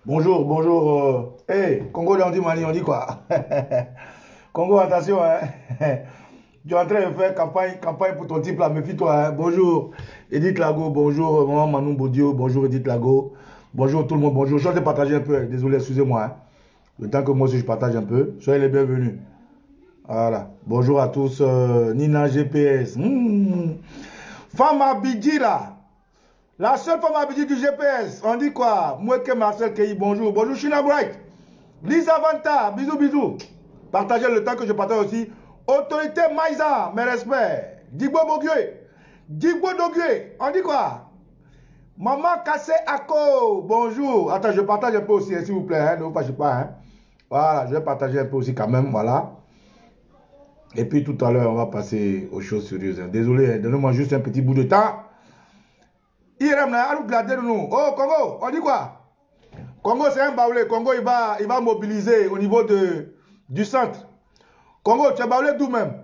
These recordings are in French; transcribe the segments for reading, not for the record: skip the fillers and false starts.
Bonjour, bonjour. Hey, Congo, on dit Mali, on dit quoi? Congo, attention, hein. Tu es en train de faire campagne pour ton type là, méfie-toi, hein. Bonjour, Edith Lago, bonjour, maman Manou Bodio, bonjour Edith Lago, bonjour tout le monde, bonjour. Je vais partager un peu, désolé, excusez-moi, hein. Le temps que moi aussi je partage un peu, soyez les bienvenus. Voilà, bonjour à tous, Nina GPS. Femme Abidji là. La seule femme habituée du GPS, on dit quoi? Moueke Marcel Kei, bonjour. Bonjour China Bright. Lisa Vanta, bisous, bisous. Partagez le temps que je partage aussi. Autorité Maïsa, mes respects. Digbo Bogue. Digbo Dogue, on dit quoi? Maman Kassé Ako, bonjour. Attends, je partage un peu aussi, s'il vous plaît. Hein, ne vous fâchez pas. Hein. Voilà, je vais partager un peu aussi quand même, voilà. Et puis tout à l'heure, on va passer aux choses sérieuses. Hein. Désolé, hein, donnez-moi juste un petit bout de temps. Oh, Congo, on dit quoi? Congo, c'est un baoulé. Congo, il va mobiliser au niveau du centre. Congo, tu es baoulé d'où même?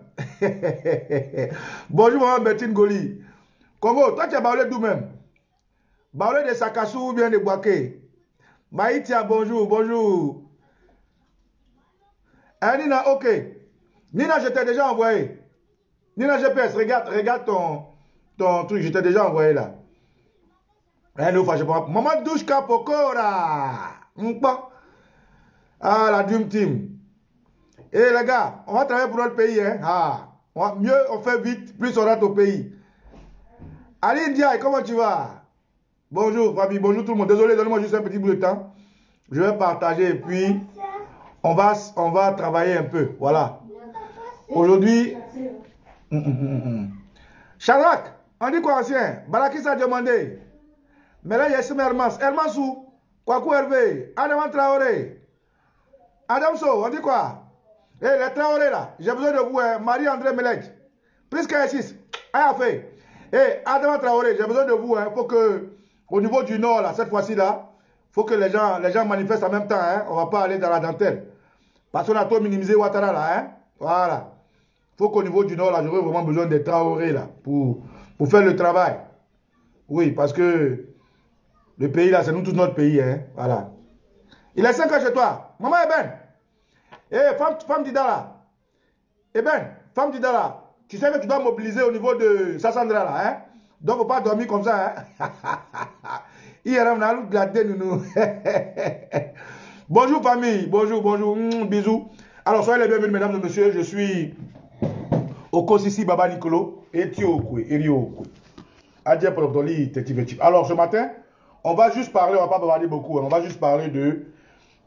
Bonjour, maman Bertine Goli. Congo, toi, tu es baoulé d'où même? Baoulé de Sakassou ou bien de Boaké? Maïtia, bonjour, bonjour. Hein, Nina, ok. Nina, je t'ai déjà envoyé. Nina GPS, regarde ton truc, je t'ai déjà envoyé là. Maman Douchka Pokora. Ah, la Dream Team. Et les gars, on va travailler pour notre pays. Hein? Mieux on fait vite, plus on rate au pays. Ali Ndiaye, comment tu vas? Bonjour, Fabi, bonjour tout le monde. Désolé, donnez-moi juste un petit bout de temps. Je vais partager et puis on va travailler un peu. Voilà. Aujourd'hui, Shadrach, on dit quoi ancien? Balakis a demandé. Mais là, il y a Hermas. Hermas où? Kwaku Hervé. Adam Traoré. Adamso, on dit quoi? Eh, les Traoré là, j'ai besoin de vous, hein. Marie-André Melech. Plus qu'un 6. Ah, fait. Eh, Adam Traoré, j'ai besoin de vous, hein. Faut que, au niveau du Nord, là, cette fois-ci là, faut que les gens manifestent en même temps, hein. On va pas aller dans la dentelle. Parce qu'on a trop minimisé Ouattara là, hein. Voilà. Faut qu'au niveau du Nord, là, j'aurais vraiment besoin des Traoré là, pour faire le travail. Oui, parce que le pays là, c'est nous tous notre pays, hein. Voilà. Il est 5 ans chez toi. Maman Eben. Eh, femme d'Idala. Eben, femme d'Idala. Tu sais que tu dois mobiliser au niveau de Sassandra là, hein. Donc, faut pas dormir comme ça, hein. Bonjour famille. Bonjour, bonjour. Bisous. Alors, soyez les bienvenus, mesdames et messieurs. Je suis Okosisi Baba Nicolo. Alors, ce matin, on va juste parler, on va pas bavarder beaucoup, hein. On va juste parler de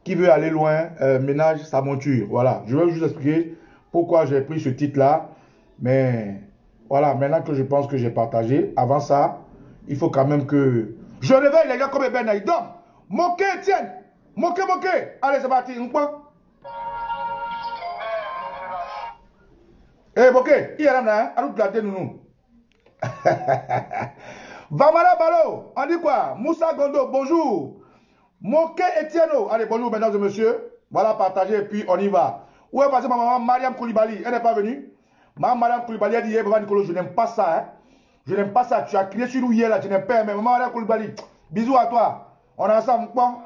qui veut aller loin, ménage sa monture. Voilà, je vais juste expliquer pourquoi j'ai pris ce titre-là. Mais voilà, maintenant que je pense que j'ai partagé, avant ça, il faut quand même que... Je réveille les gars comme Ben Aïdom. Moqué, Etienne. Moqué. Allez, c'est parti. Eh, Moqué, il y a là, à nous glader, nous. Vamala Balo, on dit quoi? Moussa Gondo, bonjour. Moké Etienne, allez, bonjour mesdames et messieurs. Voilà, partagez et puis on y va. Où est passée ma maman Mariam Koulibaly? Elle n'est pas venue. Maman Mariam Koulibaly a dit, Baba Nicolo, je n'aime pas ça. Hein. Je n'aime pas ça. Tu as crié sur nous hier là, tu n'aimes pas. Mais maman Mariam Koulibaly, bisous à toi. On est ensemble, quoi?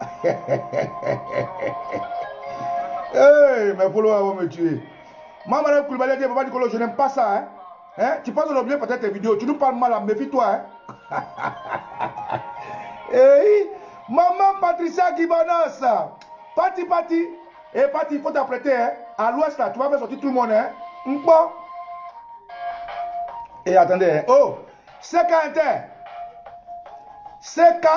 Hey, mes followers vont me tuer. Maman Mariam Koulibaly a dit, Baba Nicolo, je n'aime pas ça. Hein. Hein? Tu penses qu'on a oublié peut-être tes vidéos. Tu nous parles mal, méfie-toi. Hein? Hey, maman Patricia Gibanos. Parti. Et parti, il faut t'apprêter. Hein? À l'ouest, là, tu vas faire sortir tout le monde. Hein? Et attendez. Hein? Oh, CK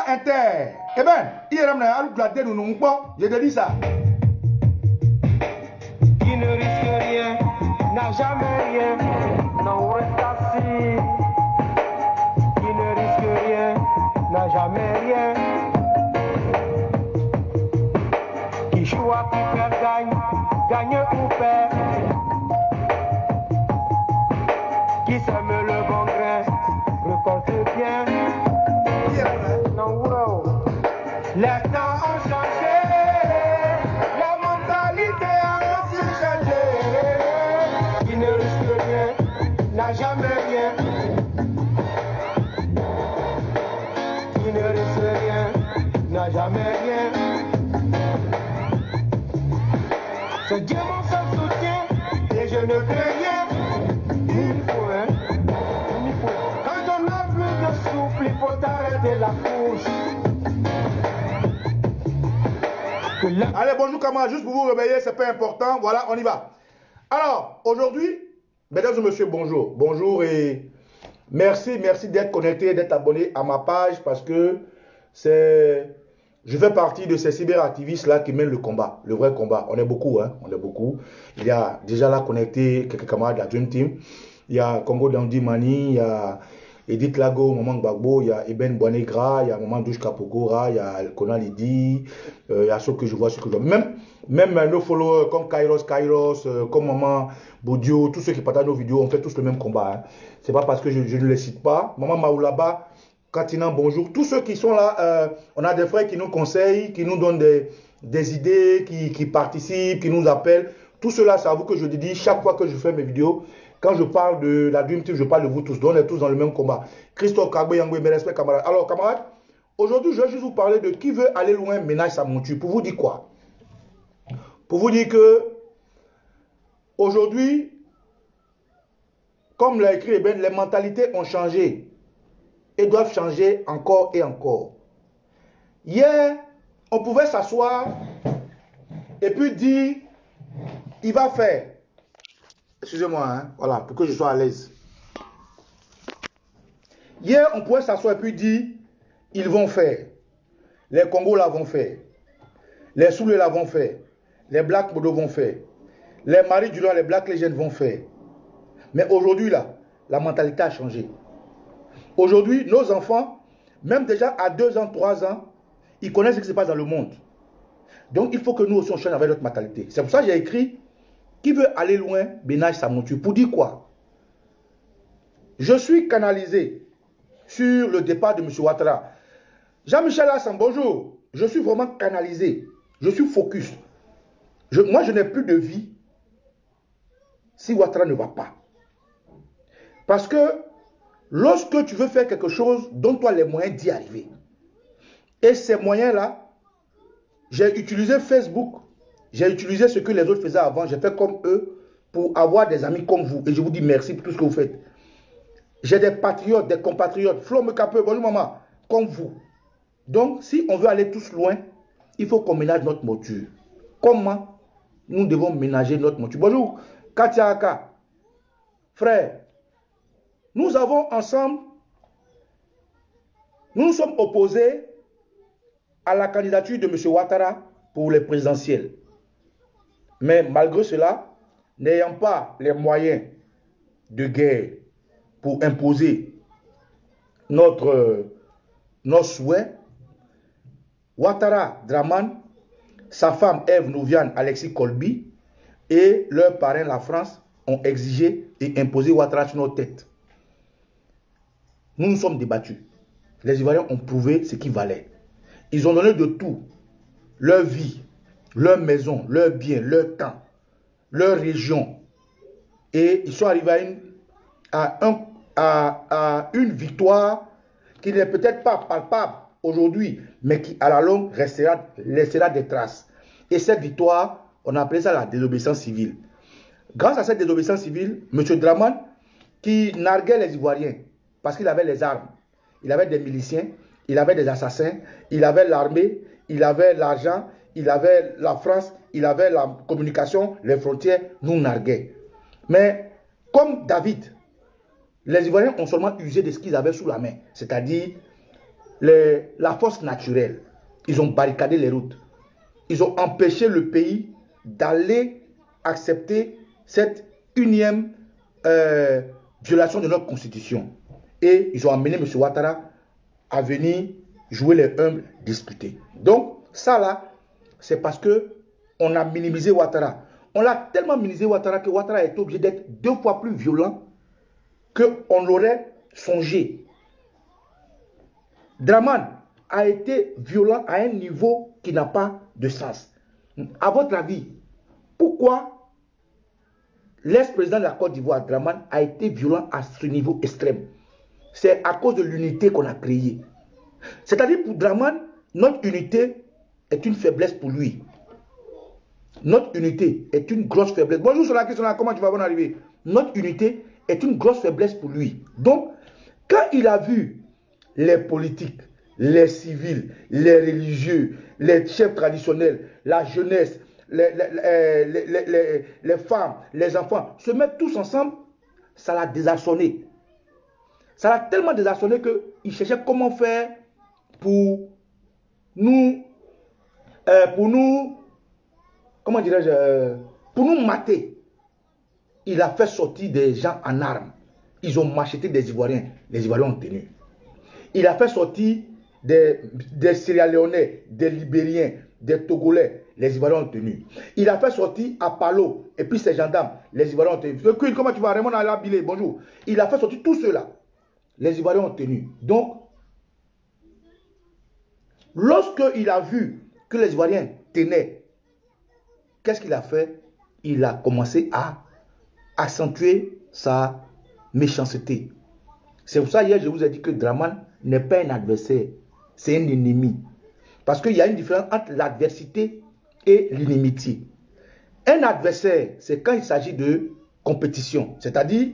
Inter. Eh bien, il y a un gladé, nous, je te dis ça. Qui ne risque rien, n'a jamais rien. Non, reste assis. Qui ne risque rien, n'a jamais rien. Qui choisit qui perd gagne ou perd. Qui sème le bon grain, récolte bien. Non, wow. Les temps ont changé, la mentalité a aussi changé. Qui ne risque rien, n'a jamais rien. Qui ne risque rien, n'a jamais rien. C'est Dieu mon seul soutien et je ne crains rien. Il faut, hein, il faut. Quand on n'a plus de souffle, il faut arrêter la course. Allez, bonjour camarades, juste pour vous réveiller, c'est pas important. Voilà, on y va. Alors, aujourd'hui, mesdames et messieurs, bonjour. Bonjour et merci d'être connecté, d'être abonné à ma page parce que je fais partie de ces cyberactivistes-là qui mènent le combat, le vrai combat. On est beaucoup, hein, on est beaucoup. Il y a déjà là connecté quelques camarades de la Dream Team. Il y a Congo Dandy Mani, il y a Edith Lago, Maman Gbagbo, il y a Eben Boanegra, il y a Maman Douche Kapogora, il y a Kona Lidi, il y a ceux que je vois, ceux que je vois. Même nos followers comme Kairos, comme Maman Boudio, tous ceux qui partagent nos vidéos, on fait tous le même combat. Hein. C'est pas parce que je ne les cite pas. Maman Maoulaba, Katinan, bonjour. Tous ceux qui sont là, on a des frères qui nous conseillent, qui nous donnent des idées, qui participent, qui nous appellent. Tout cela, c'est à vous que je dis chaque fois que je fais mes vidéos. Quand je parle de la Dream Team, je parle de vous tous. On est tous dans le même combat. Christophe Kagbe Yangwe, mes respects, camarades. Alors, camarades, aujourd'hui, je vais juste vous parler de qui veut aller loin, ménage sa monture. Pour vous dire quoi? Pour vous dire que, aujourd'hui, comme l'a écrit Eben, les mentalités ont changé et doivent changer encore et encore. Hier, on pouvait s'asseoir et puis dire, il va faire. Excusez-moi, hein, voilà, pour que je sois à l'aise. Hier, on pouvait s'asseoir et puis dire, ils vont faire. Les Congos là vont faire. Les Soulés là vont faire. Les Black Modo vont faire. Les Marie Durand, les Black Legends vont faire. Mais aujourd'hui là, la mentalité a changé. Aujourd'hui, nos enfants, même déjà à 2 ans, 3 ans, ils connaissent ce qui se passe dans le monde. Donc, il faut que nous aussi on change avec notre mentalité. C'est pour ça que j'ai écrit qui veut aller loin, ménage sa monture. Pour dire quoi? Je suis canalisé sur le départ de M. Ouattara. Jean-Michel Hassan, bonjour. Je suis vraiment canalisé. Je suis focus. Moi, je n'ai plus de vie si Ouattara ne va pas. Parce que lorsque tu veux faire quelque chose, donne-toi les moyens d'y arriver. Et ces moyens-là, j'ai utilisé Facebook. J'ai utilisé ce que les autres faisaient avant. J'ai fait comme eux pour avoir des amis comme vous. Et je vous dis merci pour tout ce que vous faites. J'ai des patriotes, des compatriotes. Flo Mekape, bonjour maman, comme vous. Donc, si on veut aller tous loin, il faut qu'on ménage notre monture. Comment nous devons ménager notre monture? Bonjour, Katia Aka. Frère, nous avons ensemble, nous nous sommes opposés à la candidature de M. Ouattara pour les présidentielles. Mais malgré cela, n'ayant pas les moyens de guerre pour imposer nos souhaits, Ouattara Draman, sa femme Ève Nouviane Alexis Colby et leur parrain la France ont exigé et imposé Ouattara sur nos têtes. Nous nous sommes débattus. Les Ivoiriens ont prouvé ce qu'ils valaient. Ils ont donné de tout, leur vie, leur maison, leur bien, leur temps, leur région. Et ils sont arrivés à une victoire qui n'est peut-être pas palpable aujourd'hui, mais qui à la longue laissera des traces. Et cette victoire, on a appelé ça la désobéissance civile. Grâce à cette désobéissance civile, M. Draman, qui narguait les Ivoiriens, parce qu'il avait les armes, il avait des miliciens, il avait des assassins, il avait l'armée, il avait l'argent, il avait la France, il avait la communication, les frontières, nous narguait. Mais comme David, les Ivoiriens ont seulement usé de ce qu'ils avaient sous la main, c'est-à-dire la force naturelle. Ils ont barricadé les routes. Ils ont empêché le pays d'aller accepter cette unième violation de notre constitution. Et ils ont amené M. Ouattara à venir jouer les humbles, discuter. Donc, ça là, c'est parce que on a minimisé Ouattara. On l'a tellement minimisé Ouattara que Ouattara est obligé d'être 2 fois plus violent qu'on l'aurait songé. Draman a été violent à un niveau qui n'a pas de sens. À votre avis, pourquoi l'ex-président de la Côte d'Ivoire, Draman, a été violent à ce niveau extrême? C'est à cause de l'unité qu'on a créée. C'est-à-dire pour Draman, notre unité est une faiblesse pour lui. Notre unité est une grosse faiblesse. Bonjour Solaki, comment tu vas bien arriver? Notre unité est une grosse faiblesse pour lui. Donc, quand il a vu les politiques, les civils, les religieux, les chefs traditionnels, la jeunesse, les femmes, les enfants se mettre tous ensemble, ça l'a désarçonné. Ça l'a tellement désarçonné qu'il cherchait comment faire pour nous, comment dirais-je, pour nous mater. Il a fait sortir des gens en armes. Ils ont macheté des Ivoiriens. Les Ivoiriens ont tenu. Il a fait sortir des Sierra Léonais, des Libériens, des Togolais. Les Ivoiriens ont tenu. Il a fait sortir à Palo et puis ses gendarmes. Les Ivoiriens ont tenu. Queen, comment tu vas? Raymond Alabilé, bonjour. Il a fait sortir tous ceux-là. Les Ivoiriens ont tenu. Donc, lorsqu'il a vu que les Ivoiriens tenaient, qu'est-ce qu'il a fait? Il a commencé à accentuer sa méchanceté. C'est pour ça hier je vous ai dit que Dramane n'est pas un adversaire, c'est un ennemi. Parce qu'il y a une différence entre l'adversité et l'inimitié. Un adversaire, c'est quand il s'agit de compétition. C'est-à-dire,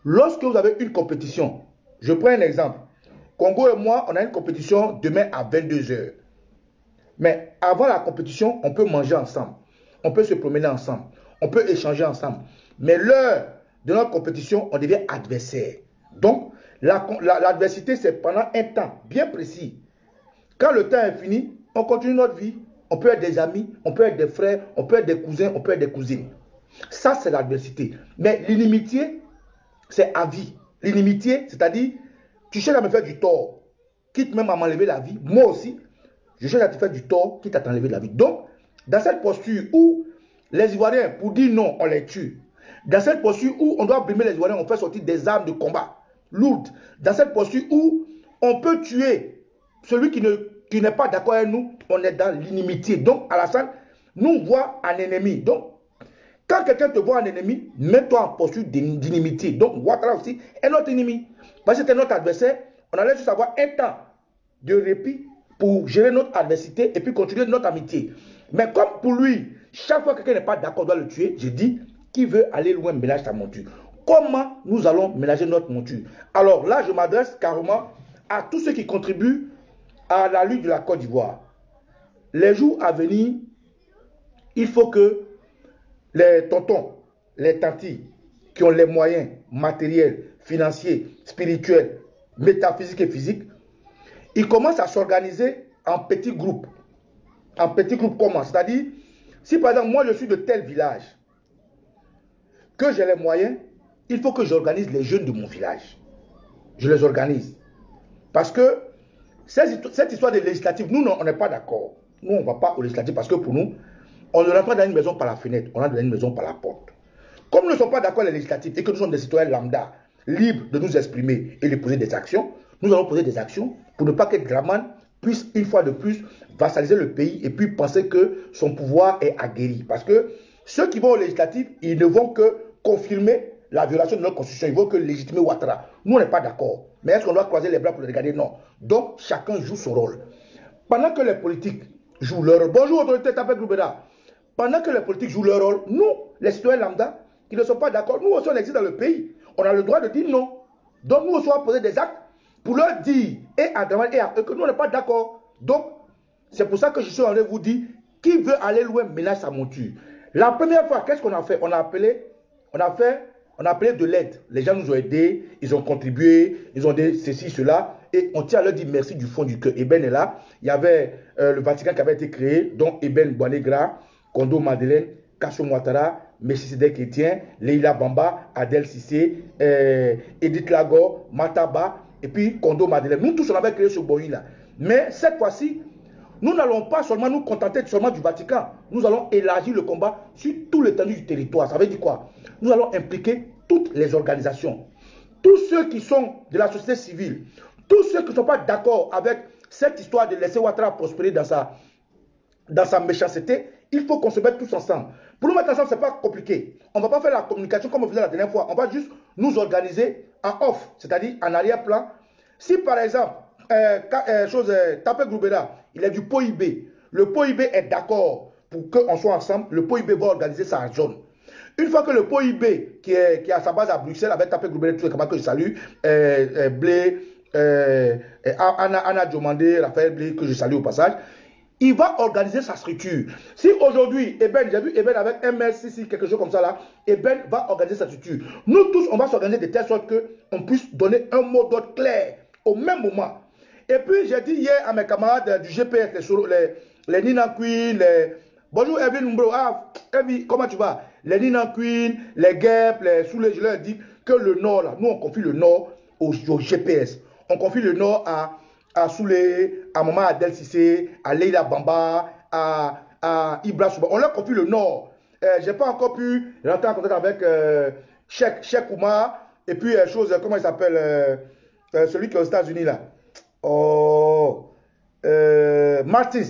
lorsque vous avez une compétition, je prends un exemple. Congo et moi, on a une compétition demain à 22 h. Mais avant la compétition, on peut manger ensemble. On peut se promener ensemble. On peut échanger ensemble. Mais l'heure de notre compétition, on devient adversaire. Donc, l'adversité, c'est pendant un temps bien précis. Quand le temps est fini, on continue notre vie. On peut être des amis, on peut être des frères, on peut être des cousins, on peut être des cousines. Ça, c'est l'adversité. Mais l'inimitié, c'est à vie. L'inimitié, c'est-à-dire, tu cherches à me faire du tort, quitte même à m'enlever la vie. Moi aussi, je cherche à te faire du tort, quitte à t'enlever la vie. Donc, dans cette posture où les Ivoiriens, pour dire non, on les tue. Dans cette posture où on doit brimer les Ivoiriens, on fait sortir des armes de combat lourdes. Dans cette posture où on peut tuer celui qui n'est pas d'accord avec nous, on est dans l'inimitié. Donc, Alassane nous voit un ennemi. Donc, quand quelqu'un te voit un ennemi, mets-toi en posture d'inimitié. Donc, Ouattara aussi est notre ennemi. Parce que c'est notre adversaire, on allait juste avoir un temps de répit pour gérer notre adversité et puis continuer notre amitié. Mais comme pour lui, chaque fois que quelqu'un n'est pas d'accord, doit le tuer, je dis, qui veut aller loin ménage sa monture. Comment nous allons ménager notre monture? Alors là, je m'adresse carrément à tous ceux qui contribuent à la lutte de la Côte d'Ivoire. Les jours à venir, il faut que les tontons, les tantis, qui ont les moyens matériels, financiers, spirituels, métaphysiques et physiques, ils commencent à s'organiser en petits groupes. En petits groupes comment? C'est-à-dire, si par exemple, moi je suis de tel village, que j'ai les moyens, il faut que j'organise les jeunes de mon village. Je les organise. Parce que cette histoire de législative, nous, on n'est pas d'accord. Nous, on ne va pas au législatif parce que pour nous, on ne rentre pas dans une maison par la fenêtre, on rentre dans une maison par la porte. Comme nous ne sommes pas d'accord avec les législatifs et que nous sommes des citoyens lambda, libres de nous exprimer et de poser des actions, nous allons poser des actions pour ne pas que Dramane puisse une fois de plus vassaliser le pays et puis penser que son pouvoir est aguerri. Parce que ceux qui vont au législatif, ils ne vont que confirmer la violation de notre constitution, ils vont que légitimer Ouattara. Nous, on n'est pas d'accord. Mais est-ce qu'on doit croiser les bras pour le regarder? Non. Donc, chacun joue son rôle. Pendant que les politiques jouent leur rôle, bonjour autorité Tapé Groubeda, pendant que les politiques jouent leur rôle, nous, les citoyens lambda, qui ne sont pas d'accord, nous aussi on existe dans le pays. On a le droit de dire non. Donc nous aussi on va poser des actes pour leur dire et à Dramane et à eux que nous on n'est pas d'accord. Donc c'est pour ça que je suis en train de vous dire, qui veut aller loin ménage sa monture. La première fois, qu'est-ce qu'on a fait? On a appelé de l'aide. Les gens nous ont aidés, ils ont contribué, ils ont dit ceci, cela. Et on tient à leur dire merci du fond du cœur. Eben est là. Il y avait le Vatican qui avait été créé, dont Eben Boanegra, Kondo Madeleine, Kassou Ouattara, Messidek Etienne, Leila Bamba, Adel Sissé, Edith Lagor, Mataba, et puis Kondo Madeleine. Nous tous, on avait créé ce boy-là. Mais cette fois-ci, nous n'allons pas seulement nous contenter seulement du Vatican. Nous allons élargir le combat sur tout l'étendue du territoire. Ça veut dire quoi? Nous allons impliquer toutes les organisations. Tous ceux qui sont de la société civile, tous ceux qui ne sont pas d'accord avec cette histoire de laisser Ouattara prospérer dans sa méchanceté, il faut qu'on se mette tous ensemble. Pour nous mettre ensemble, ce n'est pas compliqué. On ne va pas faire la communication comme on faisait la dernière fois. On va juste nous organiser en off, c'est-à-dire en arrière-plan. Si par exemple, Tapé Groubeda, il est du POIB, le POIB est d'accord pour qu'on soit ensemble, le POIB va organiser sa zone. Une fois que le POIB, qui a sa base à Bruxelles, avec Tapé Goubet, tout que je salue, Blé, Anna Diomandé, Raphaël Blé, que je salue au passage, il va organiser sa structure. Si aujourd'hui, Eben, j'ai vu Eben avec MSCC, quelque chose comme ça là, Eben va organiser sa structure. Nous tous, on va s'organiser de telle sorte qu'on puisse donner un mot d'ordre clair au même moment. Et puis, j'ai dit hier à mes camarades du GPS, les Nina Queen, bonjour Evin Mbro, ah, Evin, comment tu vas? Les Nina Queen, les Gap, les Soulé, je leur dis que le Nord, là, nous on confie le Nord au GPS. On confie le Nord à Soulé, à Maman Adel Sissé, à Leila Bamba, à Ibra Souba. On leur confie le Nord. Je n'ai pas encore pu rentrer en contact avec Cheikh Oumar, et puis comment il s'appelle, celui qui est aux États-Unis là. Oh, Martins.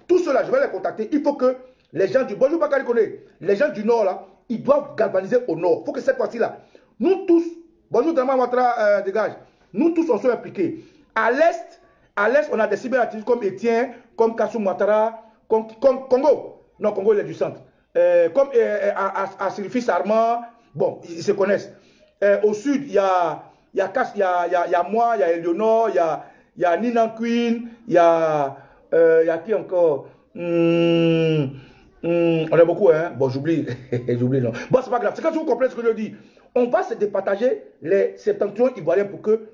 Tout cela, je vais les contacter. Il faut que les gens du bonjour Bakary Koné, les gens du Nord là, ils doivent galvaniser au Nord. Il faut que cette fois-ci là, nous tous, bonjour Dama Ouattara, dégage, nous tous on soit impliqués. À l'Est, on a des cyberactivistes comme Etienne, comme Kassou Ouattara, comme Congo. Non, Congo il est du centre. Comme à Sylphis Armand, bon, ils se connaissent. Au sud, il y a moi, il y a Eleonore, il y a Nina Queen, il y a qui encore? On est beaucoup, hein? Bon, j'oublie. J'oublie, non. Bon, c'est pas grave. C'est quand vous comprenez ce que je dis. On va se départager les septentrions ivoiriens pour que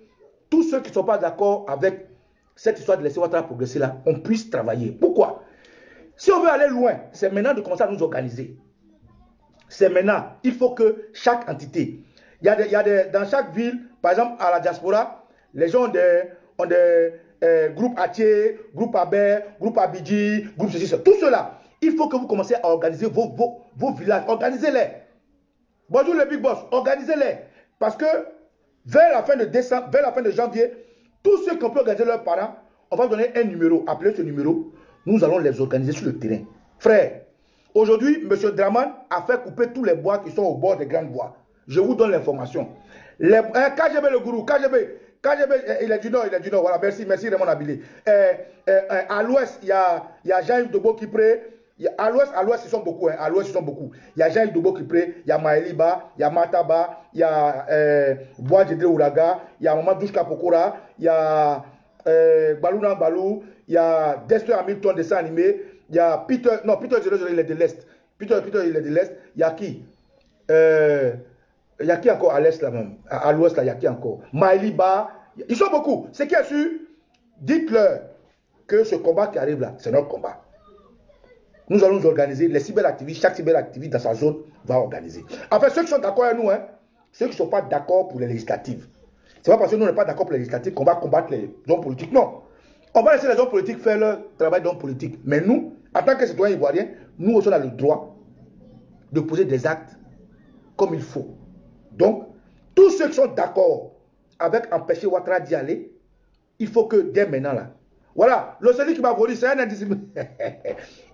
tous ceux qui ne sont pas d'accord avec cette histoire de laisser Ouattara progresser là, on puisse travailler. Pourquoi? Si on veut aller loin, c'est maintenant de commencer à nous organiser. C'est maintenant. Il faut que chaque entité, dans chaque ville, par exemple à la diaspora, les gens ont des groupes Atier, groupe Abé, groupe Abidji, groupe ceci, tout cela. Il faut que vous commenciez à organiser vos villages. Organisez-les. Bonjour les big boss, organisez-les. Parce que vers la fin de décembre, vers la fin de janvier, tous ceux qui ont pu organiser leurs parents, on va donner un numéro. Appelez ce numéro. Nous allons les organiser sur le terrain. Frère, aujourd'hui, M. Draman a fait couper tous les bois qui sont au bord des grandes voies. Je vous donne l'information. KGB le gourou, KGB, il est du Nord, Voilà, merci Raymond Abilé. À l'ouest, il y a Jean-Yves Dobo qui prête. À l'ouest, ils sont beaucoup. Hein. À l'ouest, ils sont beaucoup. Il y a Jean-Yves Dobo qui prête. Il y a Maëliba, il y a Mataba, il y a Bois Djedre Ouraga, il y a Maman Douchka Pokora, il y a Balouna Balou, il y a Dexter Hamilton, dessin animé, il y a Peter, non, Peter, il est de l'Est. Peter, il est de l'Est. Il y a qui? Il y a qui encore à l'Est là même? À l'Ouest là, il y a qui encore? Maëliba, ils sont beaucoup. Ce qui est sûr, dites-leur que ce combat qui arrive là, c'est notre combat. Nous allons nous organiser, les cyberactivistes, chaque cyberactiviste dans sa zone va organiser. Enfin, ceux qui sont d'accord avec nous, hein, ceux qui ne sont pas d'accord pour les législatives, ce n'est pas parce que nous n'sommes pas d'accord pour les législatives qu'on va combattre les hommes politiques. Non. On va laisser les hommes politiques faire leur travail d'hommes politiques. Mais nous, en tant que citoyens ivoiriens, nous aussi on a le droit de poser des actes comme il faut. Donc, tous ceux qui sont d'accord avec empêcher Ouattara d'y aller, il faut que dès maintenant là, voilà, le celui qui m'a volé, c'est un indiscipliné.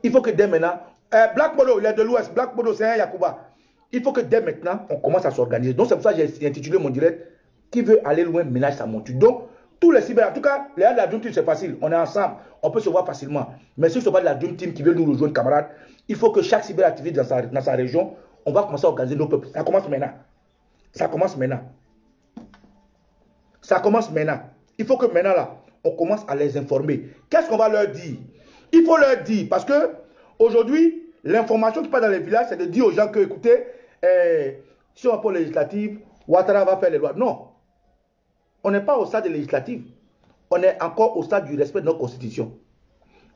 Il faut que dès maintenant, Black Modo, il est de l'Ouest, Black Modo, c'est un Yakuba. Il faut que dès maintenant, on commence à s'organiser. Donc, c'est pour ça que j'ai intitulé mon direct, qui veut aller loin, ménage sa monture. Donc, tous les cyber, en tout cas, les gars de la Dream Team, c'est facile. On est ensemble, on peut se voir facilement. Mais si ce n'est pas de la Dream Team qui veut nous rejoindre, camarades, il faut que chaque cyberactiviste dans sa région, on va commencer à organiser nos peuples. Ça commence maintenant. Ça commence maintenant. Ça commence maintenant. Il faut que maintenant, là, on commence à les informer. Qu'est-ce qu'on va leur dire? Il faut leur dire, parce que aujourd'hui, l'information qui passe dans les villages, c'est de dire aux gens que, écoutez, si on va pour les législatives, Ouattara va faire les lois. Non. On n'est pas au stade des législatives. On est encore au stade du respect de notre constitution.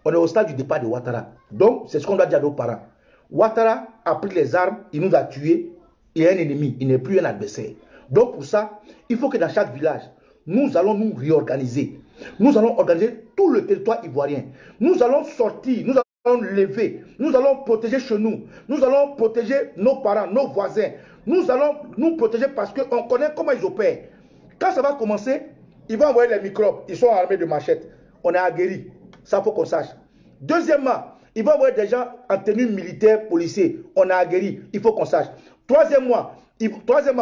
On est au stade du départ de Ouattara. Donc, c'est ce qu'on doit dire à nos parents. Ouattara a pris les armes, il nous a tués, il est un ennemi, il n'est plus un adversaire. Donc, pour ça, il faut que dans chaque village, nous allons nous réorganiser. Nous allons organiser tout le territoire ivoirien. Nous allons sortir, nous allons lever, nous allons protéger chez nous. Nous allons protéger nos parents, nos voisins. Nous allons nous protéger parce qu'on connaît comment ils opèrent. Quand ça va commencer, ils vont envoyer les microbes. Ils sont armés de machettes. On est aguerris. Ça, il faut qu'on sache. Deuxièmement, ils vont envoyer des gens en tenue militaire, policier. On est aguerris. Il faut qu'on sache. Troisièmement,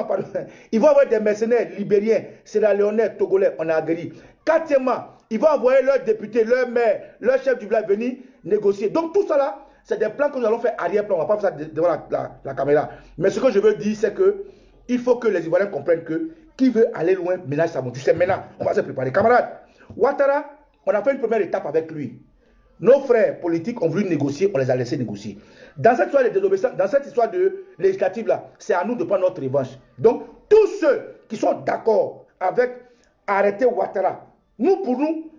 pardon, ils vont envoyer des mercenaires libériens, sierra-léonais, togolais. On est aguerris. Quatrièmement, ils vont envoyer leurs députés, leurs maires, leurs chefs du village venir négocier. Donc tout ça là, c'est des plans que nous allons faire arrière-plan. On ne va pas faire ça devant la caméra. Mais ce que je veux dire, c'est que il faut que les Ivoiriens comprennent que qui veut aller loin ménage sa monture. C'est maintenant, on va se préparer. Camarades, Ouattara, on a fait une première étape avec lui. Nos frères politiques ont voulu négocier, on les a laissés négocier. Dans cette histoire de désobéissance, dans cette histoire de législative là, c'est à nous de prendre notre revanche. Donc, tous ceux qui sont d'accord avec arrêter Ouattara, pour nous,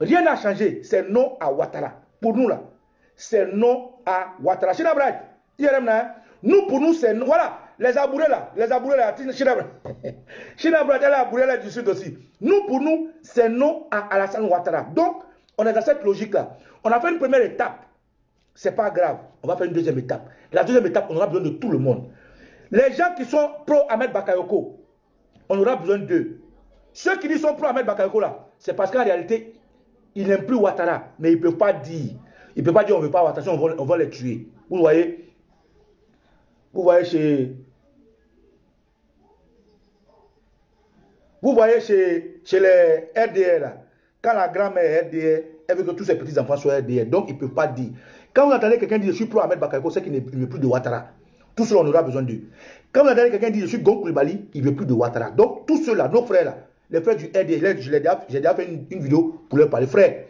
rien n'a changé. C'est non à Ouattara. Pour nous là, c'est non à Ouattara. Chinabrad, pour nous, c'est non. Voilà, les abourés là, Chinabrad, elle est abourée là du sud aussi. Pour nous, c'est non à Alassane Ouattara. Donc, on est dans cette logique-là. On a fait une première étape. Ce n'est pas grave. On va faire une deuxième étape. La deuxième étape, on aura besoin de tout le monde. Les gens qui sont pro-Ahmed Bakayoko, on aura besoin d'eux. Ceux qui disent sont pro-Ahmed Bakayoko, là, c'est parce qu'en réalité, ils n'aiment plus Ouattara. Mais ils ne peuvent pas dire. Ils ne peuvent pas dire on ne veut pas Ouattara, on va les tuer. Vous voyez chez les RDR, là. Quand la grand-mère est RDR, elle veut que tous ses petits-enfants soient RDR. Donc, ils ne peuvent pas dire. Quand vous entendez quelqu'un dire je suis pro Ahmed Bakayoko, c'est qu'il ne veut plus de Ouattara. Tout cela, on aura besoin d'eux. Quand vous entendez quelqu'un dire je suis Gon Coulibaly, il ne veut plus de Ouattara. Donc, tous ceux-là, nos frères, là, les frères du RDR, j'ai déjà fait une vidéo pour leur parler. Frères,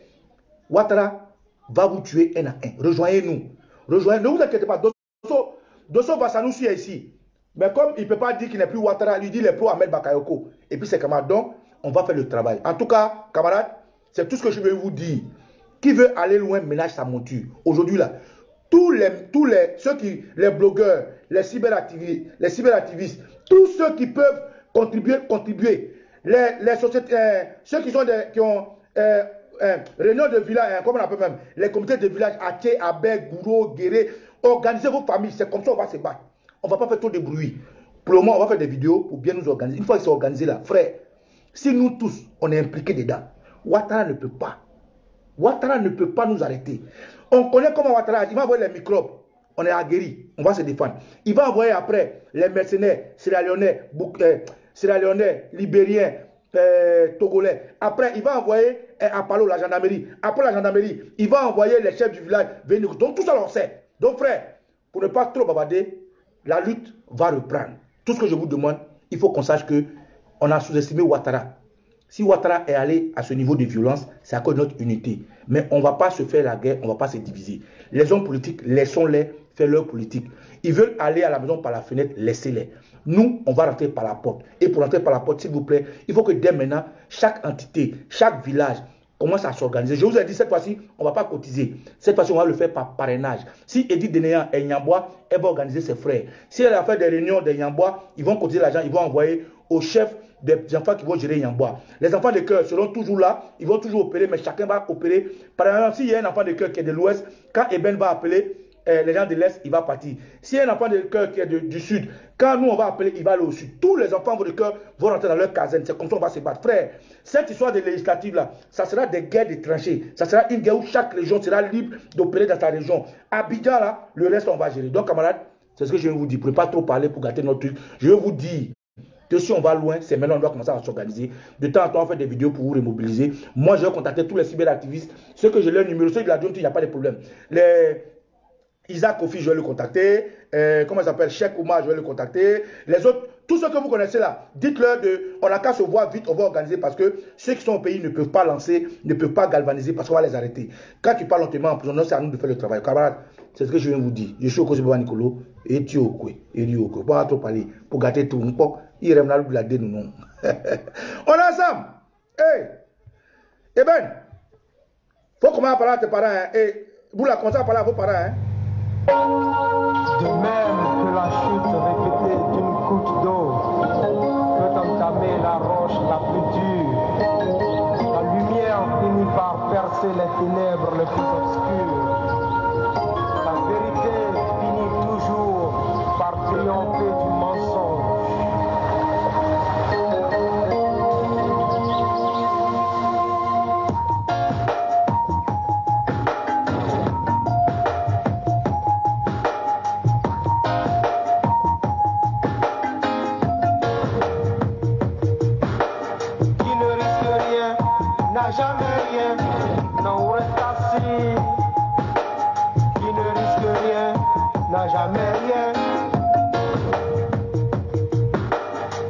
Ouattara va vous tuer un à un. Rejoignez-nous. Ne vous inquiétez pas. Dosso va s'annoncer ici. Mais comme il ne peut pas dire qu'il n'est plus Ouattara, lui dit qu'il est pro Ahmed Bakayoko. Et puis, c'est camarades. Donc, on va faire le travail. En tout cas, camarades, c'est tout ce que je vais vous dire. Qui veut aller loin ménage sa monture. Aujourd'hui là, les blogueurs, les cyberactivistes, tous ceux qui peuvent contribuer. Les sociétés, ceux qui ont réunion de village, comment on appelle même, les comités de village, Aké, Abé, Gouro, Guéré, organisez vos familles, c'est comme ça on va se battre. On ne va pas faire trop de bruit. Pour le moment, on va faire des vidéos pour bien nous organiser. Une fois qu'ils sont organisés là, frère, si nous tous, on est impliqués dedans, Ouattara ne peut pas. Ouattara ne peut pas nous arrêter. On connaît comment Ouattara, il va envoyer les microbes. On est aguerris, on va se défendre. Il va envoyer après les mercenaires sierra-léonais, libériens, togolais. Après, il va envoyer à Palo la gendarmerie. Après la gendarmerie, il va envoyer les chefs du village venir. Donc tout ça, on sait. Donc frère, pour ne pas trop bavarder, la lutte va reprendre. Tout ce que je vous demande, il faut qu'on sache qu'on a sous-estimé Ouattara. Si Ouattara est allé à ce niveau de violence, c'est à cause de notre unité. Mais on ne va pas se faire la guerre, on ne va pas se diviser. Les hommes politiques, laissons-les faire leur politique. Ils veulent aller à la maison par la fenêtre, laissez-les. Nous, on va rentrer par la porte. Et pour rentrer par la porte, s'il vous plaît, il faut que dès maintenant, chaque entité, chaque village commence à s'organiser. Je vous ai dit, cette fois-ci, on ne va pas cotiser. Cette fois-ci, on va le faire par parrainage. Si Edith Denéan est Nyambois, elle va organiser ses frères. Si elle a fait des réunions de Nyambois, ils vont cotiser l'argent, ils vont envoyer au chef des enfants qui vont gérer Nyambois. Les enfants de cœur seront toujours là, ils vont toujours opérer, mais chacun va opérer. Par exemple, s'il y a un enfant de cœur qui est de l'ouest, quand Eben va appeler les gens de l'est, il va partir. S'il y a un enfant de cœur qui est du sud, quand nous on va appeler, il va aller au sud. Tous les enfants de cœur vont rentrer dans leur caserne. C'est comme ça qu'on va se battre. Frère, cette histoire de législative là, ça sera des guerres de tranchées. Ça sera une guerre où chaque région sera libre d'opérer dans sa région. Abidjan là, le reste on va gérer. Donc camarades, c'est ce que je vais vous dire. Pour ne pas trop parler, pour gâter notre truc, je vais vous dire que si on va loin, c'est maintenant on doit commencer à s'organiser. De temps en temps, on fait des vidéos pour vous remobiliser. Moi, je vais contacter tous les cyberactivistes. Ceux que j'ai leur numéro, ceux de la Dionte, il n'y a pas de problème. Isaac Kofi, je vais le contacter. Comment il s'appelle? Cheikh Oumar, je vais le contacter. Les autres, tous ceux que vous connaissez là, dites-leur on n'a qu'à se voir vite, on va organiser parce que ceux qui sont au pays ne peuvent pas lancer, ne peuvent pas galvaniser parce qu'on va les arrêter. Quand tu parles lentement en prison, c'est à nous de faire le travail. Camarades, c'est ce que je viens vous dire. Je suis au Kosibaba Nicolo et tu au Koué. Et lui au Koué. Pas trop parler pour gâter tout. Il remet la blague nous non. On est ensemble. Hey! Eh ben, faut commencer à parler à tes parents. Hein? Et vous la commencez à parler à vos parents. Hein? De même que la chute répétée d'une goutte d'eau peut entamer la roche la plus dure, la lumière finit par percer les ténèbres les plus obscures. La vérité finit toujours par triompher du mensonge. Jamais rien, non reste assis. rien.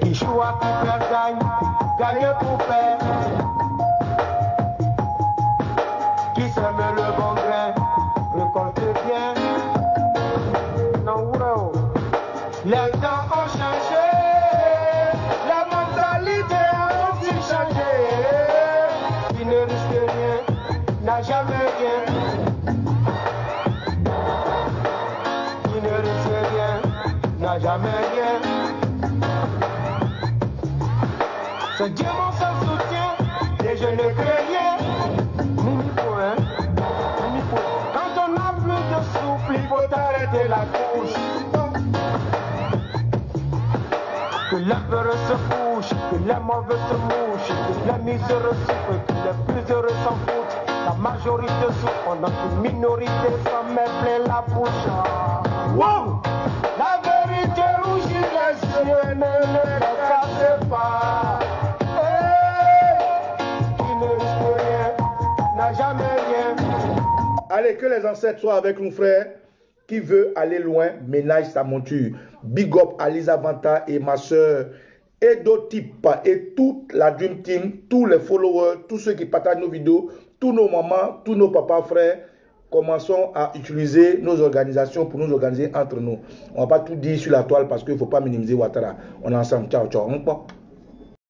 Qui joue à qui perd gagne, gagne pour perdre. Qui sème le bon grain, récolte bien. Non, bro. Les temps ont changé, la mentalité a aussi changé. Qui ne risque rien, n'a jamais rien. Qui ne risque rien, n'a jamais rien. C'est Dieu mon seul soutien, et je ne crains rien. Mimi-point, mimi-point. Quand on n'a plus de souffle, il faut arrêter la course. Que les peureux se couchent, que les mauvais se mouchent, que les miséreux souffrent, que les plus heureux s'en foutent. La majorité souffre pendant qu'une minorité s'en met plein la bouche. Wow! La vérité rougit les yeux, ne le cassez pas. Qui ne risque rien, n'a jamais rien. Allez, que les ancêtres soient avec nous, frère. Qui veut aller loin, ménage sa monture. Big up à Lisa Vanta et ma soeur Edo Type et toute la Dream Team, tous les followers, tous ceux qui partagent nos vidéos, tous nos mamans, tous nos papas, frères. Commençons à utiliser nos organisations pour nous organiser entre nous. On ne va pas tout dire sur la toile parce qu'il ne faut pas minimiser Ouattara. On est ensemble. Ciao, ciao.